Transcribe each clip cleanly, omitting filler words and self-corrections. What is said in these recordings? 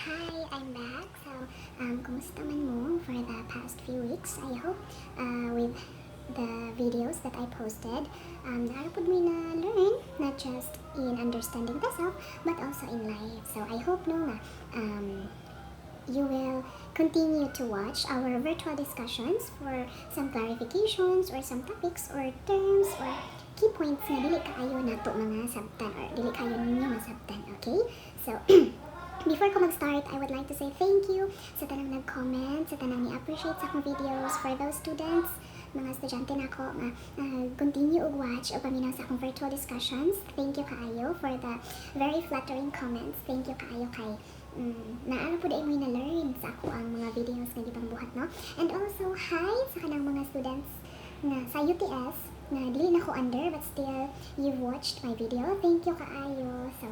Hi, I'm back. So, kumusta man mo for the past few weeks? I hope with the videos that I posted, naarapod mo na learn, not just in understanding the self, but also in life. So, I hope no na you will continue to watch our virtual discussions for some clarifications or some topics or terms or key points na dili kaayo nato mga sabtan or dili kaayo ninyo masabtan, okay? So, before ko mag-start, I would like to say thank you sa tanang nag-comment, sa tanang ni-appreciate sa akong videos. For those students, mga estudyante na ako nga continue og watch o paminaw sa akong virtual discussions. Thank you kaayo for the very flattering comments. Thank you kaayo kay naano po dahil mo na-learn sa ako ang mga videos nga gipang buhat, no? And also, hi sa kanang mga students na sa UTS na dili na ko under but still you've watched my video. Thank you kaayo. So,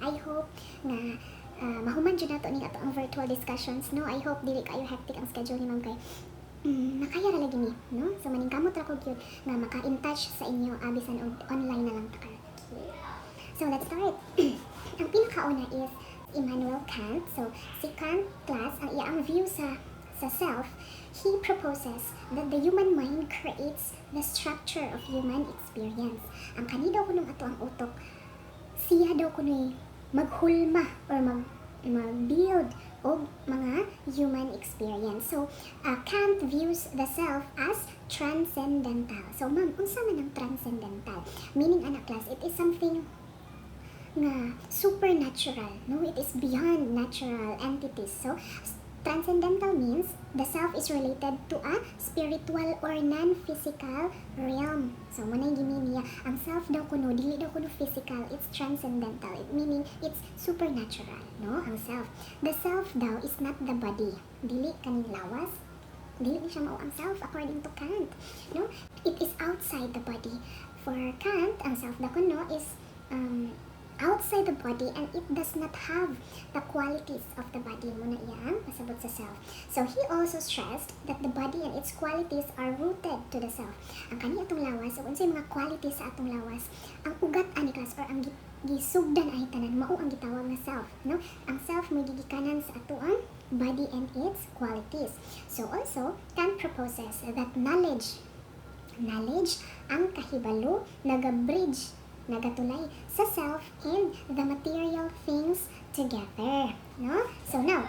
I hope na mahuman dyan nato ni ato ang virtual discussions, no? I hope dili kayo hectic ang schedule ni ma'am kay nakaya ra lagi ni, no? So maningkamot ra ko gyud nga maka-in touch sa inyo bisan og online na lang ta. Okay. So let's start. Ang pinakauna is Immanuel Kant. So si Kant class ang iyang view sa self, he proposes that the human mind creates the structure of human experience. Ang kani daw kuno ato ang utok, siya daw kuno maghulma or mag-build o mga human experience. So, Kant views the self as transcendental. So, ma'am, unsa man ang transcendental? Meaning, anak class, it is something na supernatural. No, it is beyond natural entities. So, transcendental means the self is related to a spiritual or non-physical realm. So, muna yung gini niya, ang self daw kuno, dili daw kuno physical, it's transcendental. Meaning, it's supernatural, no? Ang self. The self daw is not the body. Dili kaning lawas. Dili siya mao ang self according to Kant, no? It is outside the body. For Kant, ang self daw kuno is outside the body and it does not have the qualities of the body. Muna iyang pasabot sa self. So he also stressed that the body and its qualities are rooted to the self. Ang kani atong lawas, o unsay mga qualities sa atong lawas, ang ugat ani class or ang gisugdan ay tanan mao ang gitawag na self, no? Ang self may gigikanan sa ato ang body and its qualities. So also Kant proposes that knowledge ang kahibalo naga-bridge nagatulay sa self and the material things together, no? So now,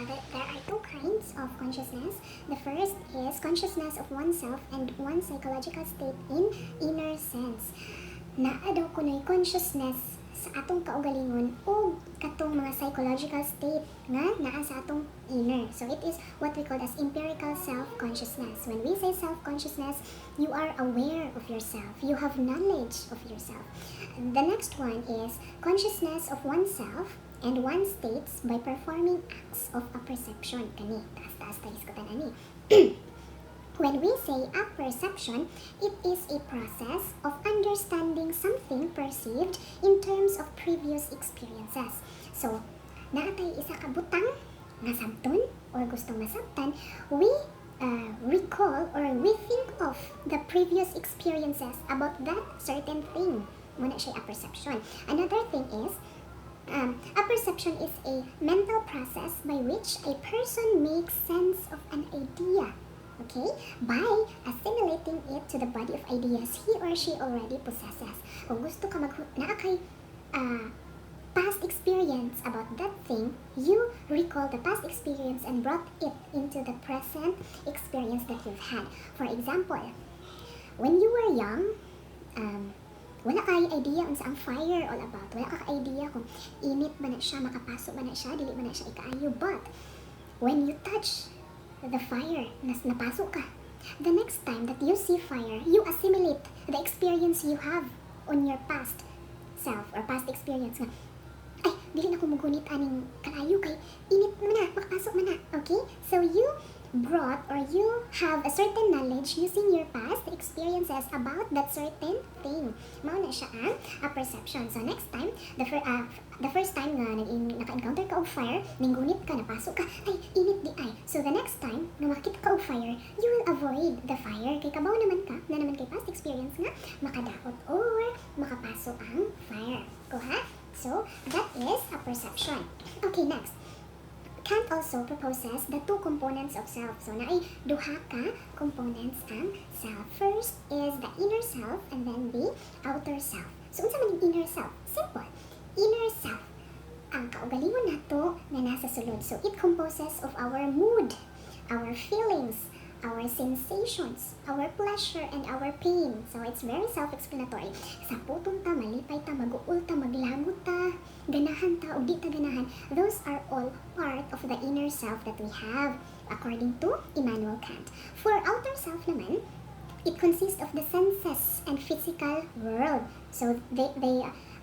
there are two kinds of consciousness. The first is consciousness of oneself and one's psychological state in inner sense. Naa daw kunoy consciousness sa atong kaugalingon o katong mga psychological state nga naa sa atong inner. So it is what we call as empirical self-consciousness. When we say self-consciousness, you are aware of yourself. You have knowledge of yourself. The next one is consciousness of oneself and one's states by performing acts of apperception. Kani, taas-taas tayo ko ani. When we say apperception, it is a process of understanding something perceived in terms of previous experiences. So, naatay isa ka butang nga sabton or gustong masabtan, we recall or we think of the previous experiences about that certain thing. Muna siya apperception. Another thing is, apperception is a mental process by which a person makes sense of an idea. Okay? By assimilating it to the body of ideas he or she already possesses. Kung gusto ka naakay past experience about that thing, you recall the past experience and brought it into the present experience that you've had. For example, when you were young, wala kay idea unsa ang fire all about. Wala ka idea kung init ba na siya, makapasok ba na siya, dili ba na siya ikaayo. But when you touch the fire, napasok ka. The next time that you see fire, you assimilate the experience you have on your past self or past experience nga. Ay, dili na ko mugunit aning kalayo kay init man na, makapasok man na. Okay? So you brought or you have a certain knowledge using your past experiences about that certain thing. Mao na siya ang apperception. So next time, the first time nga naka-encounter ka og fire, ninggunit ka, napasok ka, ay, init di ay. So the next time na makita ka og fire, you will avoid the fire. Kay kabaw naman ka, na naman kay past experience nga, makadaot or makapasok ang fire. Ko ha? So that is apperception. Okay, next. Kant also proposes the two components of self. So, naay duha ka components ang self. First is the inner self and then the outer self. So, unsa man yung inner self? Simple. Inner self, ang kaugalingon nato na nasa sulod. So, it composes of our mood, our feelings, our sensations, our pleasure, and our pain. So, it's very self-explanatory. Sa putong ta, malipay ta, mag-uul ta, maglagot ta, ganahan ta, o di ta ganahan. Those are all part of the inner self that we have, according to Immanuel Kant. For outer self naman, it consists of the senses and physical world. So,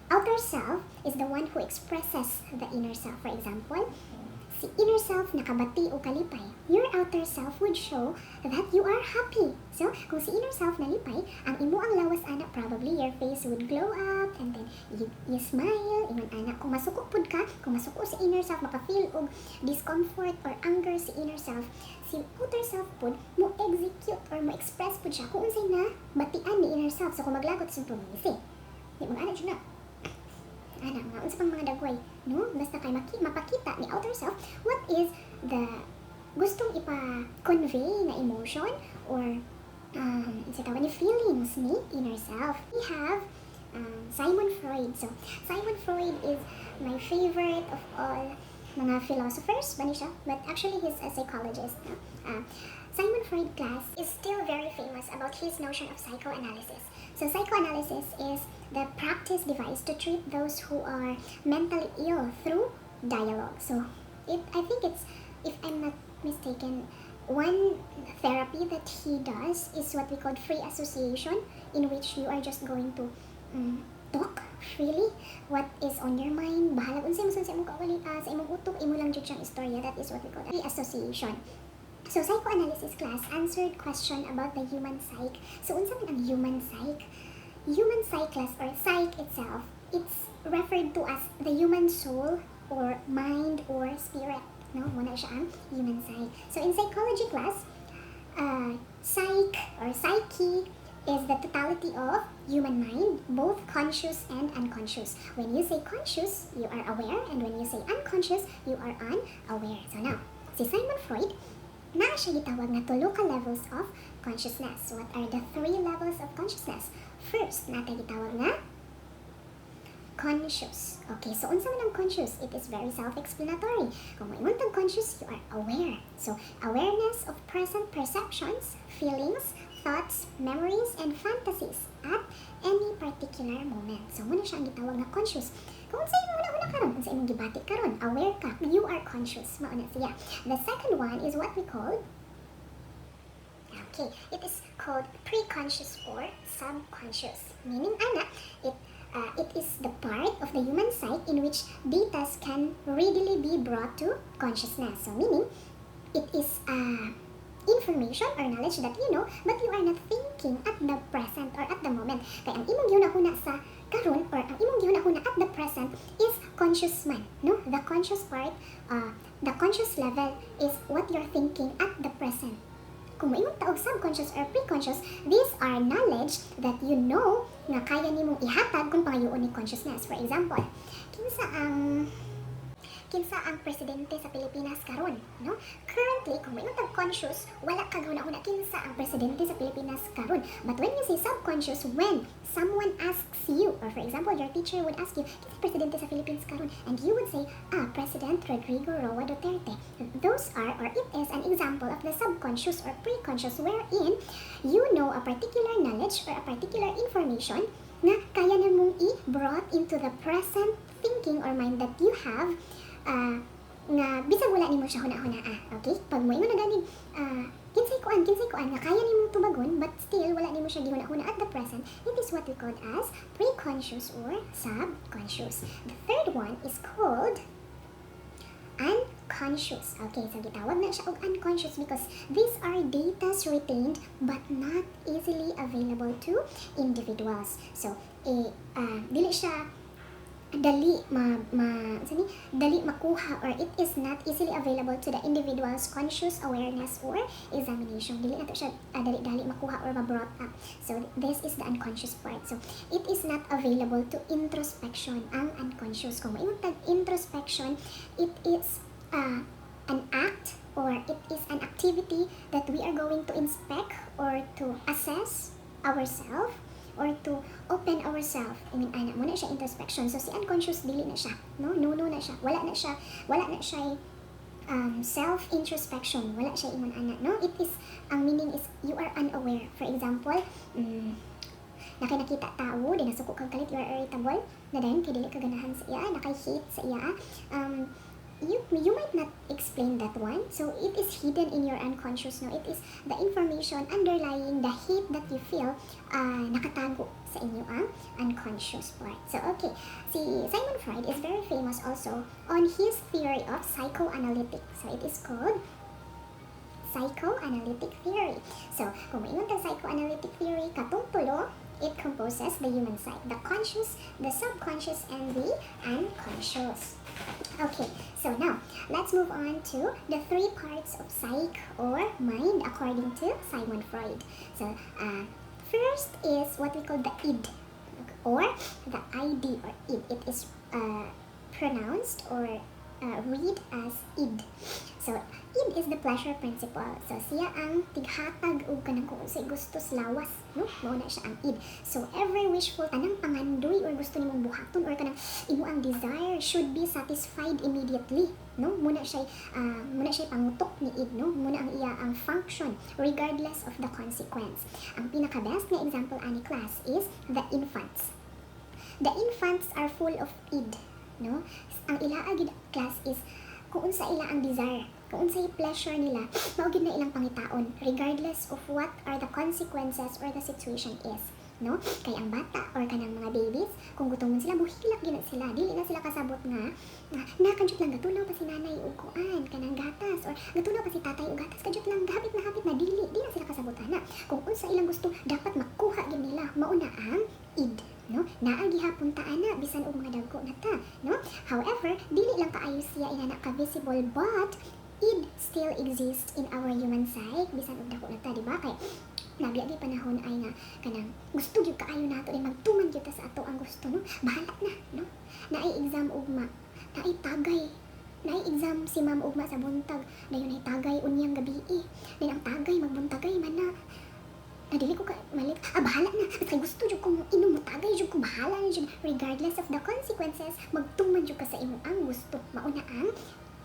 outer self is the one who expresses the inner self. For example, si inner self nakabati o kalipay, your outer self would show that you are happy. So, kung si inner self nalipay, ang imo ang lawas anak, probably your face would glow up and then you smile, ingon anak. Kung masuko pud ka, kung masuko si inner self, maka-feel og discomfort or anger si inner self, si outer self pud mo execute or mo express pud siya kung unsay na batian ni inner self. So, kung maglagot sa pumisi, di mag-ana siya na. Mga unsa pang mga dagway, no? Basta kay mapakita ni outer self what is the gustong ipa-convey na emotion or sa tawag ni feelings ni inner self. We have Sigmund Freud. So, Sigmund Freud is my favorite of all mga philosophers, ba ni siya? But actually, he's a psychologist. No? Sigmund Freud class is still very famous about his notion of psychoanalysis. So, psychoanalysis is the practice device to treat those who are mentally ill through dialogue. So, I think it's, if I'm not mistaken, one therapy that he does is what we call free association, in which you are just going to talk freely what is on your mind. Bahala kung sa imong kawali, sa imong utok, imo lang jud siyang istorya. That is what we call free association. So, psychoanalysis class answered question about the human psyche. So, unsa man ang human psyche? Human psyche class or psyche itself, it's referred to as the human soul or mind or spirit. No, muna siya ang human psyche. So, in psychology class, psyche or psyche is the totality of human mind, both conscious and unconscious. When you say conscious, you are aware, and when you say unconscious, you are unaware. So now, si Sigmund Freud, na siya gitawag na tulo ka levels of consciousness. What are the 3 levels of consciousness? First, natin gitawag na conscious. Okay, so unsa man ang conscious? It is very self-explanatory. Kung may tag conscious, you are aware. So, awareness of present perceptions, feelings, thoughts, memories, and fantasies at any particular moment. So, muna siya ang gitawag na conscious. Kung sa imong una karon, kung sa imong gibati karon, aware ka, you are conscious. Mauna siya. The second one is what we call, it is called pre-conscious or subconscious. Meaning, it is the part of the human psyche in which data can readily be brought to consciousness. So, meaning, it is information or knowledge that you know, but you are not thinking at the present or at the moment. Kaya ang imong gihuna-huna sa karon or ang imong gihuna-huna at the present is conscious man. No? The conscious part, the conscious level is what you're thinking at the present. Kung maimong taog subconscious or pre-conscious, these are knowledge that you know nga kaya nimong ihatag kung pangayoon ni consciousness. For example, kinsa ang presidente sa Pilipinas karon, no? Currently, kung maimong tag conscious, wala kag huna-huna kinsa ang presidente sa Pilipinas karon. But when you say subconscious, when someone asks you, or for example, your teacher would ask you, kinsa presidente sa Philippines karon, and you would say, President Rodrigo Roa Duterte. Those are, or it is an example of the subconscious or pre-conscious, wherein you know a particular knowledge or a particular information na kaya na mong i-brought into the present thinking or mind that you have, nga bisag wala nimo siya huna-huna. Okay? Pag mo na ganin kinsay kuan nga kaya nimo tubagon but still wala nimo siya gihuna-huna at the present, it is what we call as pre-conscious or subconscious. The third one is called unconscious. Okay, so gitawag na siya og unconscious because these are datas retained but not easily available to individuals. So, dili siya dali makuha or it is not easily available to the individual's conscious awareness or examination. Dili nato siya dali makuha or ma-brought up. So this is the unconscious part. So it is not available to introspection. Ang unconscious, kung maimong tag introspection, it is an act or it is an activity that we are going to inspect or to assess ourselves or to open ourselves. I mean, ana mo na siya introspection. So si unconscious dili na siya, no na siya, wala na siya self-introspection, wala siya ingon ana, no? It is, ang meaning is you are unaware. For example, nakita tao, di nasuko kang kalit, you are irritable, na dahil kay dili ka ganahan sa iya, nakay-hate sa iya, you might not explain that one. So it is hidden in your unconscious, no? It is the information underlying the hate that you feel, nakatago sa inyo ang unconscious part. So okay, si Sigmund Freud is very famous also on his theory of psychoanalytic. So it is called psychoanalytic theory. So kung maingon tang psychoanalytic theory, katong tulo, it composes the human side, the conscious, the subconscious, and the unconscious. Okay, so now let's move on to the three parts of psyche or mind according to Sigmund Freud. So first is what we call the id or the ID or id. It is pronounced or read as id. So id is the pleasure principle. So siya ang tighatag og kanang kung unsay gusto sa lawas, no? Mao na siya ang id. So every wishful tanang pangandoy or gusto nimong buhaton or kanang imo ang desire should be satisfied immediately, no? Muna siya pangutok ni id, no? Muna ang iya ang function regardless of the consequence. Ang pinaka best nga example ani class is the infants. The infants are full of id, no? Ang ilaa gid class is kung unsa ila ang desire, kung unsay pleasure nila, mao gid na ilang pangitaon regardless of what are the consequences or the situation is, no? Kay ang bata or kanang mga babies, kung gutomon sila, buhilak gina sila, dili na sila kasabot nga nakanjut lang gatunaw pa si nanay og kuan kanang gatas or gatunaw pa si tatay og gatas, kajut lang hapit na dili na sila kasabot ana. Kung unsa ilang gusto, dapat makuha gid nila, mao na ang id, no? Naa gihapon ta ana bisan og mga dagko na ta, no? However, dili lang kaayo siya inana ka visible, but id still exists in our human psyche bisan og dako na ta, di ba? Kay nagdi panahon ay nga kanang gusto gyud kaayo nato din magtuman gyud ta sa ato ang gusto, no? Bahala na, no? Naay exam ugma, naay tagay, naay exam si ma'am ugma sa buntag, dayon ay tagay unyang gabi din ang tagay magbuntagay man na dili ko ka malik, bahala na, at kay gusto jud ko inom mo tagay jud ko, bahala na jud, regardless of the consequences, magtuman jud ka sa imo ang gusto, mao na ang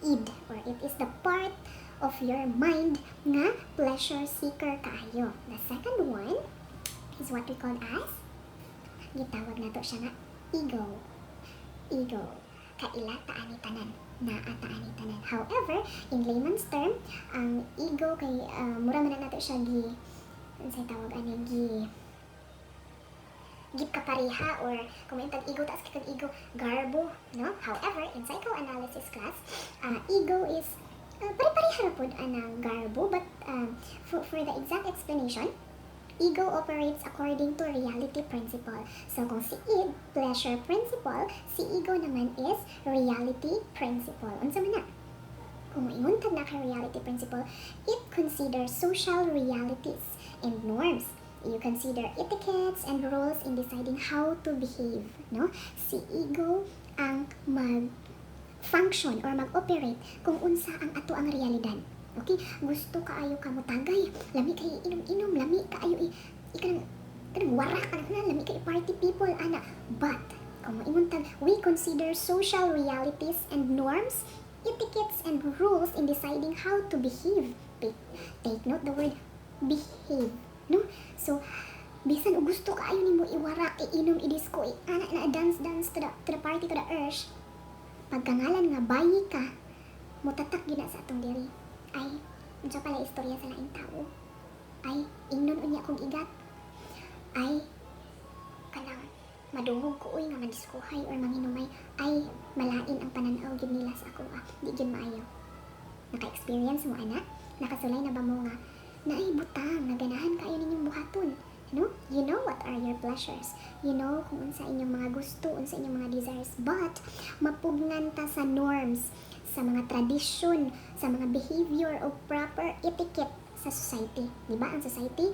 id, or it is the part of your mind nga pleasure seeker kaayo. The second one is what we call as, gitawag nato siya nga ego. Kaila taan ni tanan, naa taan ni tanan. However, in layman's term, ang ego kay mura man nato siya unsay tawag ani kapareha, or kung may ego taas kag ego garbo, no? However, in psychoanalysis class, ego is pare-pareha ra pod anang garbo, but for the exact explanation, ego operates according to reality principle. So kung si id pleasure principle, si ego naman is reality principle. Unsa man na? Kung ingon tad na kay reality principle, it considers social realities and norms. You consider etiquettes and rules in deciding how to behave, no? Si ego ang mag-function or mag-operate kung unsa ang ato ang realidad. Okay? Gusto kaayo ka mo tagay, lami kay inom-inom, lami kaayo kanang wara ka na, lami kay party people ana. But kung ingon tag, we consider social realities and norms, etiquettes and rules in deciding how to behave. Take note the word behave, no? So bisan og gusto kaayo nimo iwara, iinom, i-disco, dance to the party, to the urge, pagkangalan nga bayi ka, mutatak gina sa atong diri. Ay, unsa pala istorya sa laing tao? Ay, ingnon unya kong igat. Ay, kanang madungog ko nga madiskuhay or manginumay. Ay, malain ang pananaw gid nila sa ako. Di gid maayo. Naka-experience mo ana? Nakasulay na ba mo nga naay butang, naganahan kayo ninyong buhaton, no? You know what are your pleasures, you know kung unsa inyong mga gusto, unsa inyong mga desires, but mapugnan ta sa norms, sa mga tradisyon, sa mga behavior o proper etiquette sa society, di ba? Ang society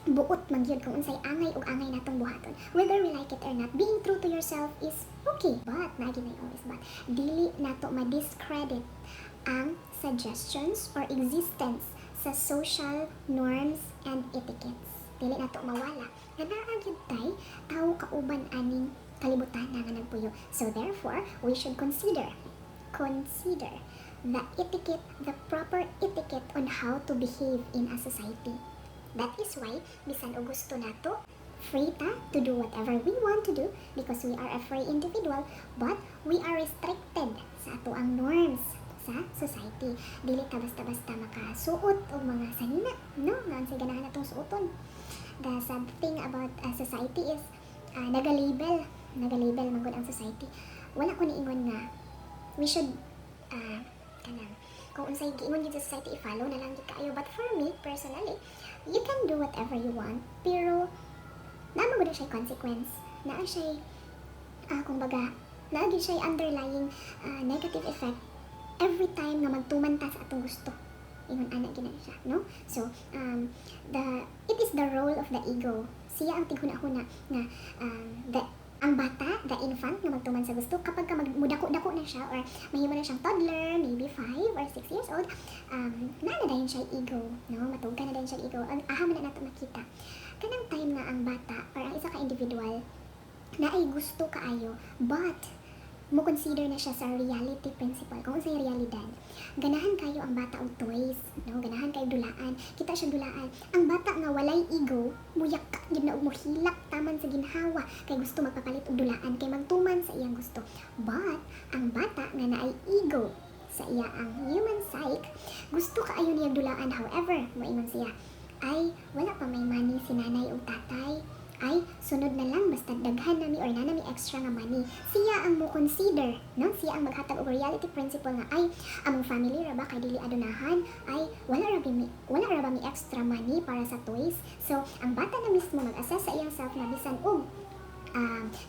buot man gyud kung unsay angay ug angay natong buhaton, whether we like it or not. Being true to yourself is okay, but naagi na always but dili nato ma-discredit ang suggestions or existence sa social norms and etiquettes. Dili na to mawala. Nga naa gyud tay tao kauban aning kalibutan nga nagpuyo. So therefore, we should consider the etiquette, the proper etiquette on how to behave in a society. That is why, bisan o gusto nato, free ta to do whatever we want to do because we are a free individual, but we are restricted sa ato ang norms sa society. Dili ta basta-basta makasuot og mga sanina, no? Nga sa ganahan natong suoton. The sad thing about society is nagalabel manggod ang society. Wala ko niingon nga we should kanang kung unsay giingon gyud sa society i-follow na lang gyud kaayo, but for me personally, you can do whatever you want, pero naa mo siya consequence, naa siya kumbaga naa gyud siya underlying negative effect every time nga magtuman ta sa atong gusto. Ingon ana gyud siya, no? So it is the role of the ego. Siya ang tighuna-huna nga ang bata, the infant, nga magtuman sa gusto, kapag ka mudako-dako na siya, or mahimo na siyang toddler, maybe 5 or 6 years old, na dayon siya ego, no? Matuga na dayon siya ego. Aham na nato makita. Kanang time nga ang bata, or ang isa ka individual, na ay gusto kaayo, but mo consider na siya sa reality principle. Kung sa realidad, ganahan kayo ang bata og toys, no? Ganahan kayo dulaan. Kita siya dulaan. Ang bata nga walay ego, muyak ka gyud na og mohilak taman sa ginhawa kay gusto magpapalit og dulaan kay magtuman sa iyang gusto. But ang bata nga naay ego sa iya ang human psyche, gusto kaayo niyang dulaan. However, moingon siya, ay wala pa may money si nanay o tatay, ay sunod na lang basta daghan nami or nanami extra nga money. Siya ang mo consider, no? Siya ang maghatag og reality principle nga ay among family ra ba kay dili adunahan, ay wala ra ba mi extra money para sa toys. So ang bata na mismo mag-assess sa iyang self na bisan og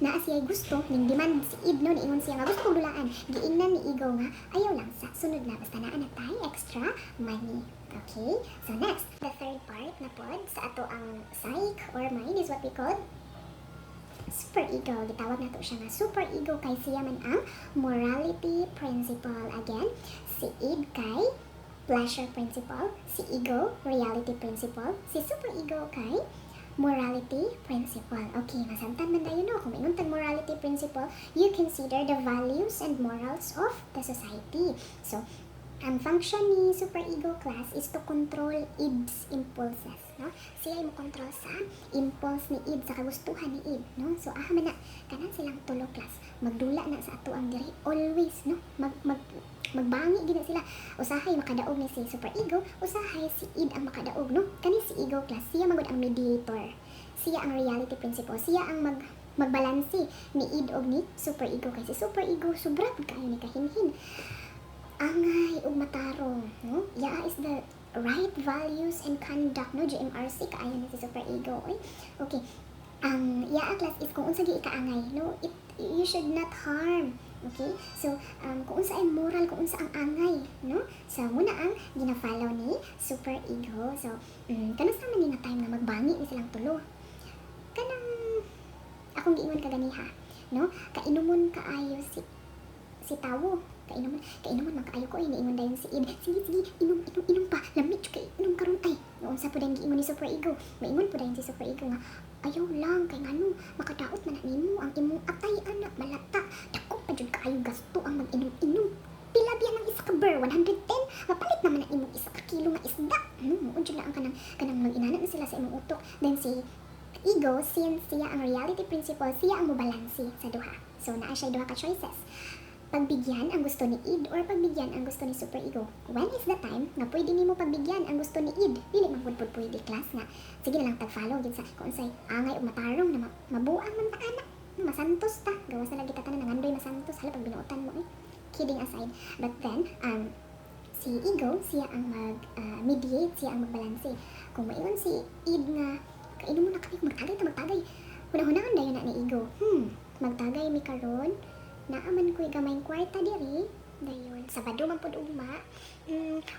naa siya gusto ning demand si id, no? Niingon siya nga gusto ko dulaan, giingnan ni ego nga ayaw lang sa sunod na basta naa na tay extra money. Okay, so next, the third part na pod sa ato ang psyche or mind is what we call super ego. Gitawag nato siya nga super ego kay siya man ang morality principle. Again, si id kay pleasure principle, si ego reality principle, si super ego kay morality principle. Okay, masamtan man tayo, no? Kung ingon morality principle, you consider the values and morals of the society. So ang function ni superego class is to control id's impulses, no? Siya ay mo control sa impulse ni id, sa kagustuhan ni id, no? So man na kanan silang tulo class, magdula na sa ato ang diri always, no? Magbangi gina sila. Usahay makadaog ni si superego, usahay si id ang makadaog, no? Kani si ego class, siya magud ang mediator. Siya ang reality principle, siya ang magbalanse ni id og ni superego, kay si superego sobra pud kaayo ni kahinhin, angay ug matarong, no? Yeah, is the right values and conduct, no? GMRC kaayo na si superego. Okay, yeah, class is kung unsa gi ikaangay, no? You should not harm. Okay, so kung unsa ay moral, kung unsa ang angay, no? So muna ang gina-follow ni superego. So kanusta man ni nga time nga magbangi ni silang tulo, kanang akong giingon kaganiha, no? Kainumon kaayo si tawo, kainuman makaayo ko ay niingon dayon si id, sige inom pa lamit kay inom karon ay noon sa pud ang giingon ni superego. Maingon pud dayon si superego nga ayaw lang kay ngano makadaot man nimo ang imong atay anak malata, dako pa jud kaayo gasto ang mag-inom. Pila biya ng isa ka ber 110, mapalit naman ang imong isa ka kilo nga isda. Muod jud na ang kanang mag-inana na sila sa imong utok. Then si ego, since siya ang reality principle, siya ang mobalanse sa duha. So naa siya duha ka choices, pagbigyan ang gusto ni id or pagbigyan ang gusto ni superego. When is the time nga pwede nimo pagbigyan ang gusto ni id? Dili man pud pwede class nga sige na lang tag-follow gid sa kung unsay angay ug matarong na mabuang man ta anak, masantos ta, gawas na lagi ta tanan nangandoy masantos, hala pag binuotan mo kidding aside. But then si ego, siya ang mediate, siya ang magbalanse. Kung maingon si id nga kainom mo na kami, magtagay hunahunahon dayon na ni ego, magtagay mi karon naaman ko'y gamayng kwarta diri, Dayon, Sabado man pud ugma.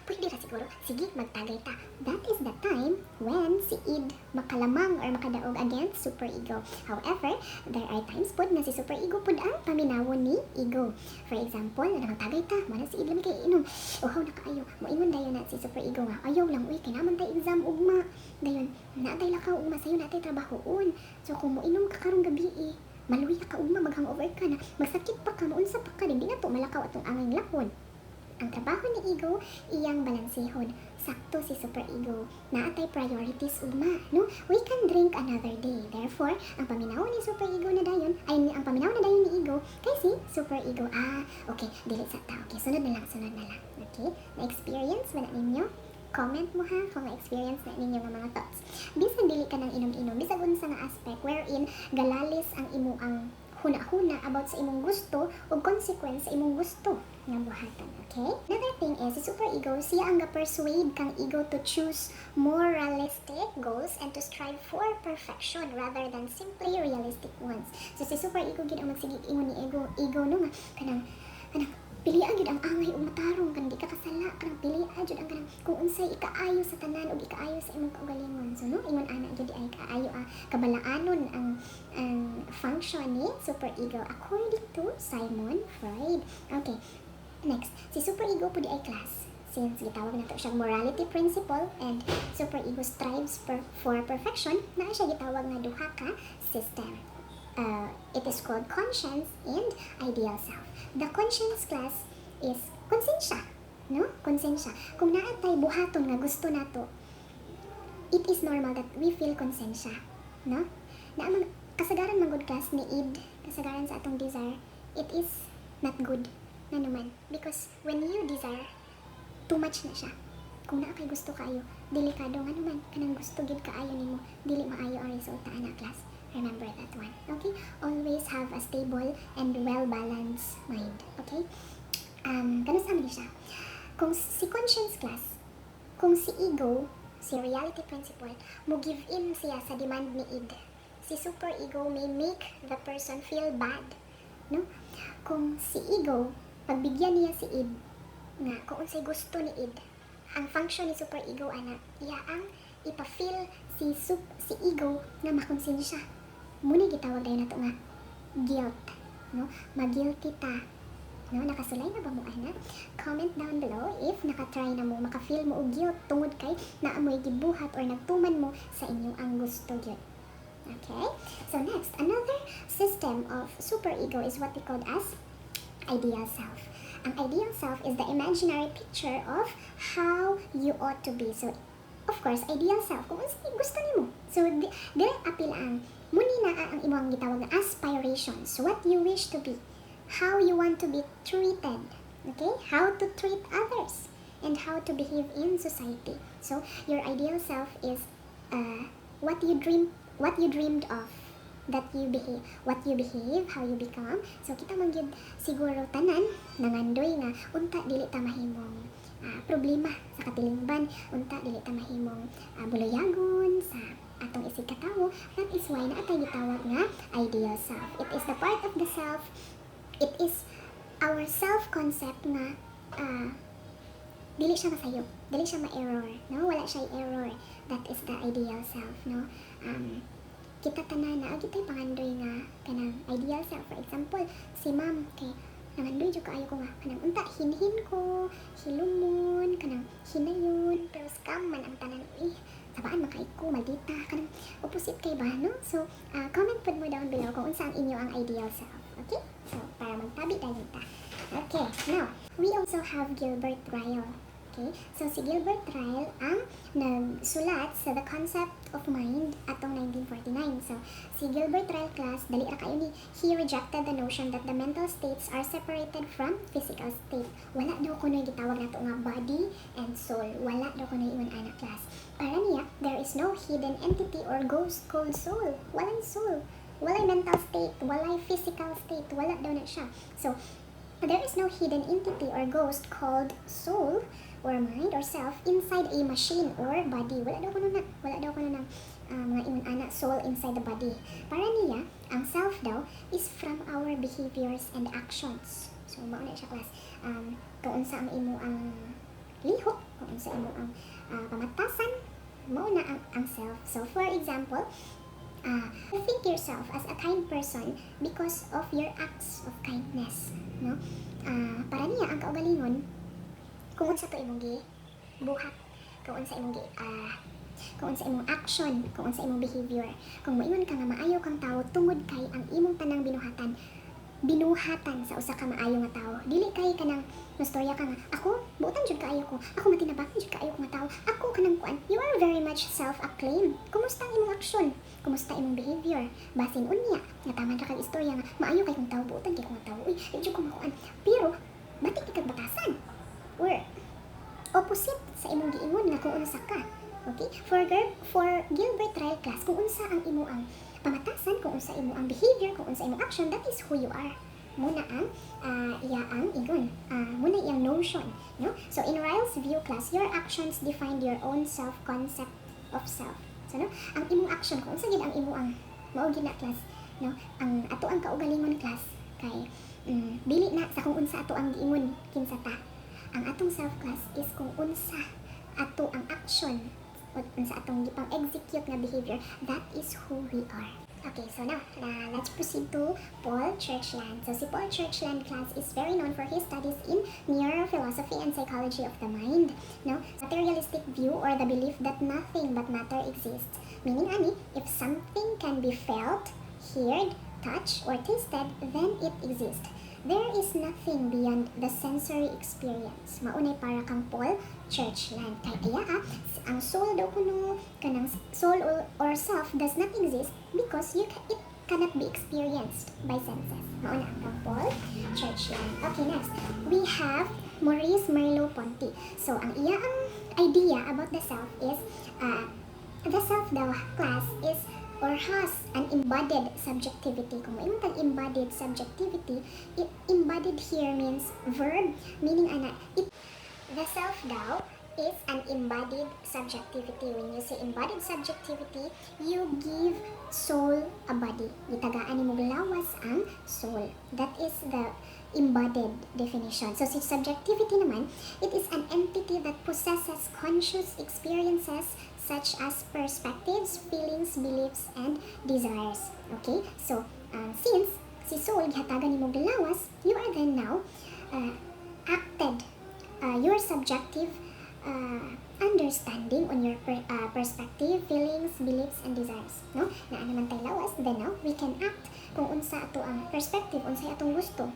Pwede ra siguro. Sige, magtagay ta. That is the time when si id makalamang or makadaog against super ego. However, there are times pud na si super ego pud ang paminawon ni ego. For example, na magtagay ta, mana si id lamig kay inom. Uhaw na kaayo. Moingon dayon na si super ego nga. Ayaw lang, uy, kay naman tay exam ugma. Dayon, naatay lakaw ugma sayo natay trabahoon. So kung moinom ka karong gabi maluwi ka ugma, mag-hangover ka na, magsakit pa ka, maunsa pa ka, hindi na to malakaw atong angay lakon. Ang trabaho ni ego, iyang balansehon. Sakto si super ego. Naatay priorities ugma, no? We can drink another day. Therefore, ang paminaw ni super ego na dayon, ang paminaw na dayon ni ego, kay si super ego. Okay, dili sa ta. Okay, sunod na lang. Okay? Na-experience ba na ninyo? Comment mo ha kung na-experience na ninyo nga mga thoughts. Bisan dili ka nang inom-inom, bisag unsa nga aspect wherein galalis ang imo ang huna-huna about sa imong gusto o consequence sa imong gusto nga buhatan, okay? Another thing is, si super ego, siya ang ga-persuade kang ego to choose more realistic goals and to strive for perfection rather than simply realistic ones. So si super ego gid ang magsigig ingon ni ego no nga kanang pilian gid ang angay o matarong kan di ka kasala kanang pilian jud ang kanang kung unsay ikaayo sa tanan o ikaayo sa imong kaugalingon. So no, ingon ana jud ay kaayo kabalaanon ang function ni super ego according to Simon Freud. Okay, next, si super ego pud ay class. Since gitawag nato siyang morality principle and super ego strives for perfection, naa siya gitawag nga duha ka system. It is called conscience and ideal self. The conscience class is konsensya, no? Konsensya. Kung naatay buhaton nga gusto nato, it is normal that we feel konsensya, no? Kasagaran man good class ni id, kasagaran sa atong desire, it is not good na naman. Because when you desire, too much na siya. Kung naa kay gusto kaayo, delikado nga naman, kanang gusto gid kaayo nimo, dili maayo ang resulta ana class. Remember that one, okay? Always have a stable and well-balanced mind, okay? Ganun man siya. Kung si conscience class, kung si ego, si reality principle, mo give in siya sa demand ni id. Si super ego may make the person feel bad, no? Kung si ego, pagbigyan niya si id, nga kung unsay gusto ni id, ang function ni super ego, iya ang ipa-feel si ego nga makonsensya. Muna gitawag dayon nato nga guilt, no? Mag-guilty ta, no? Nakasulay na ba mo ana? Comment down below if nakatry na mo, maka-feel mo og guilt tungod kay naamoy gibuhat or nagtuman mo sa inyong ang gusto gyud. Okay? So next, another system of super ego is what we called as ideal self. Ang ideal self is the imaginary picture of how you ought to be. So of course, ideal self, kung gusto nimo. So dire apil ang muni na ang imong gitawag na aspirations, what you wish to be, how you want to be treated, okay? How to treat others, and how to behave in society. So your ideal self is what you dreamed of, that you behave, what you behave, how you become. So kita man gyud siguro tanan nangandoy nga unta dili ta mahimong problema sa katilingban, unta dili ta mahimong buloyagon sa atong isig katawo. That is why naatay gitawag nga ideal self. It is the part of the self, it is our self-concept nga dili siya masayo, dili siya ma-error, no? Wala siya error. That is the ideal self, no? Kita tanan na kitay pangandoy nga kanang ideal self. For example, si ma'am kay nangandoy jud kaayo ko nga kanang unta hinhin ko, hilumon, kanang hinayon, pero scam man ang tanan sabaan makay ko maldita kanang opposite kay ba, no? So comment pud mo down below kung unsa ang inyo ang ideal self, okay? So para magtabi tayo ta. Okay, now we also have Gilbert Ryle. Okay, so si Gilbert Ryle ang nagsulat sa The Concept of Mind atong 1949. So si Gilbert Ryle class, dali ra kayo ni, he rejected the notion that the mental states are separated from physical state. Wala daw kuno gitawag nato nga body and soul. Wala daw kuno ingon ana class. Para niya, there is no hidden entity or ghost called soul. Walay soul. Walay mental state, walay physical state, wala daw na siya. So there is no hidden entity or ghost called soul or mind or self inside a machine or body. Wala daw kuno na mga ingon ana soul inside the body. Para niya, ang self daw is from our behaviors and actions. So mao na siya class. Kung unsa ang imo ang lihok, kung unsa imo ang pamatasan, mao na ang self. So for example, you think yourself as a kind person because of your acts of kindness, no? Para niya ang kaugalingon kung unsa to imong gibuhat, kung unsa imong kung unsa imong action, kung unsa imong behavior. Kung moingon ka nga maayo kang tawo tungod kay ang imong tanang binuhatan sa usa ka maayo nga tawo. Dili kay kanang nastorya ka nga ako buotan jud kaayo ko, ako matinabakan jud kaayo ko nga tawo, ako kanang kuan. You are very much self-acclaimed. Kumusta ang imong action? Kumusta imong behavior? Basin unya nga taman ra kag istorya nga maayo kay kong tawo, buotan kay kong tawo. Uy, di ko makuan. Pero batik kag batasan. Or opposite sa imong giingon nga kung unsa ka. Okay? For Gilbert Ryle class, kung unsa ang imo ang pamatasan, kung unsa imo ang behavior, kung unsa imong action, that is who you are. Muna ang iyaang ingon. Muna iyang notion, no? So in Ryle's view class, your actions define your own self-concept of self. So no, ang imong action, kung unsa gid ang imo ang mao gina class, no? Ang ato ang kaugalingon class kay dili na sa kung unsa ato ang giingon kinsa ta. Ang atong self class is kung unsa ato ang action o unsa atong gipang execute nga behavior, that is who we are. Okay, so now, let's proceed to Paul Churchland. So si Paul Churchland class is very known for his studies in neurophilosophy and psychology of the mind. No, materialistic view or the belief that nothing but matter exists. Meaning ani, if something can be felt, heard, touched, or tasted, then it exists. There is nothing beyond the sensory experience. Maunay para kang Paul Churchland. Kaya ang soul daw kuno, kanang soul or self does not exist because it cannot be experienced by senses. Mauna kang Paul Churchland. Okay, next. We have Maurice Merleau-Ponty. So, ang iyang idea about the self is, the self daw class is or has an embodied subjectivity. Kung may tag embodied subjectivity, embodied here means verb, meaning the self daw is an embodied subjectivity. When you say embodied subjectivity, you give soul a body. Gitagaan mo lawas ang soul. That is the embodied definition. So si subjectivity naman, it is an entity that possesses conscious experiences such as perspectives, feelings, beliefs, and desires. Okay? So, since si soul, gihatagan ni mo lawas, you are then now acted your subjective understanding on your perspective, feelings, beliefs, and desires. No? Na naman tayo lawas, then now, we can act kung unsa ato ang perspective, unsa atong gusto.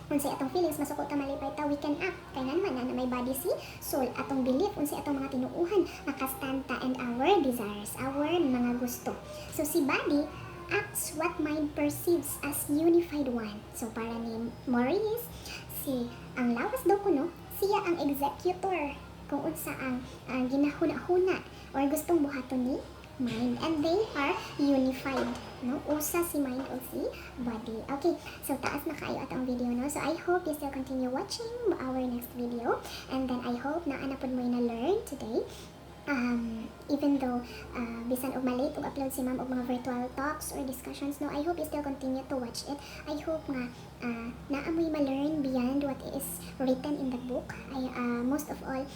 Unsay atong feelings masukot ta malipay ta, we can act kay naman na may body si soul. Atong belief unsay atong mga tinuuhan makastand ta, and our desires, our mga gusto. So si body acts what mind perceives as unified one. So para ni Maurice, ang lawas daw kuno, siya ang executor kung unsa ang ginahuna-huna or gustong buhaton ni mind, and they are unified, no? Usa si mind o si body. Okay, so taas na kayo atong video, no? So I hope you still continue watching our next video, and then I hope na anapod mo na learn today. Even though bisan og malate og upload si ma'am og mga virtual talks or discussions, no, I hope you still continue to watch it. I hope nga naamoy ma-learn beyond what is written in the book. Most of all,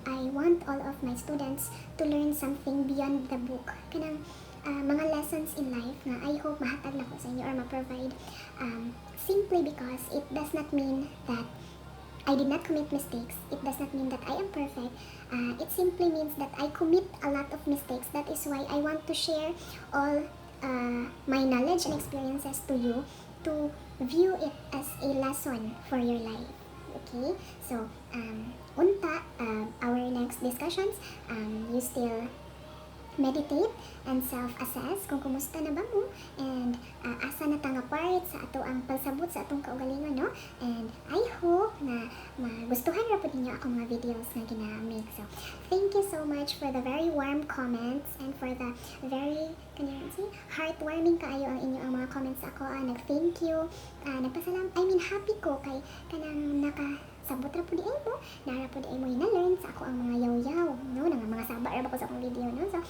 I want all of my students to learn something beyond the book. Kanang mga lessons in life na I hope mahatag na ko sa inyo or ma-provide, simply because it does not mean that I did not commit mistakes. It does not mean that I am perfect. It simply means that I commit a lot of mistakes. That is why I want to share all my knowledge and experiences to you, to view it as a lesson for your life. Okay? So, our next discussions, you still meditate and self-assess kung kumusta na ba mo, and asa na tanga part sa ato ang pagsabot sa atong kaugalingon, no? And I hope na magustuhan ra pud ninyo ako mga videos na ginamig. So thank you so much for the very warm comments and for the very heartwarming kaayo ang inyo ang mga comments ako. Nag-thank you, happy ko kay kanang sabot ra po di ay mo, nara po di ay mo na-learn sa ako ang mga yaw-yaw, no? Mga saba ra ba ko sa akong video, no? So,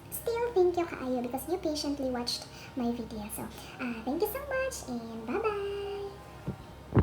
still thank you kaayo because you patiently watched my video. So, thank you so much and bye-bye!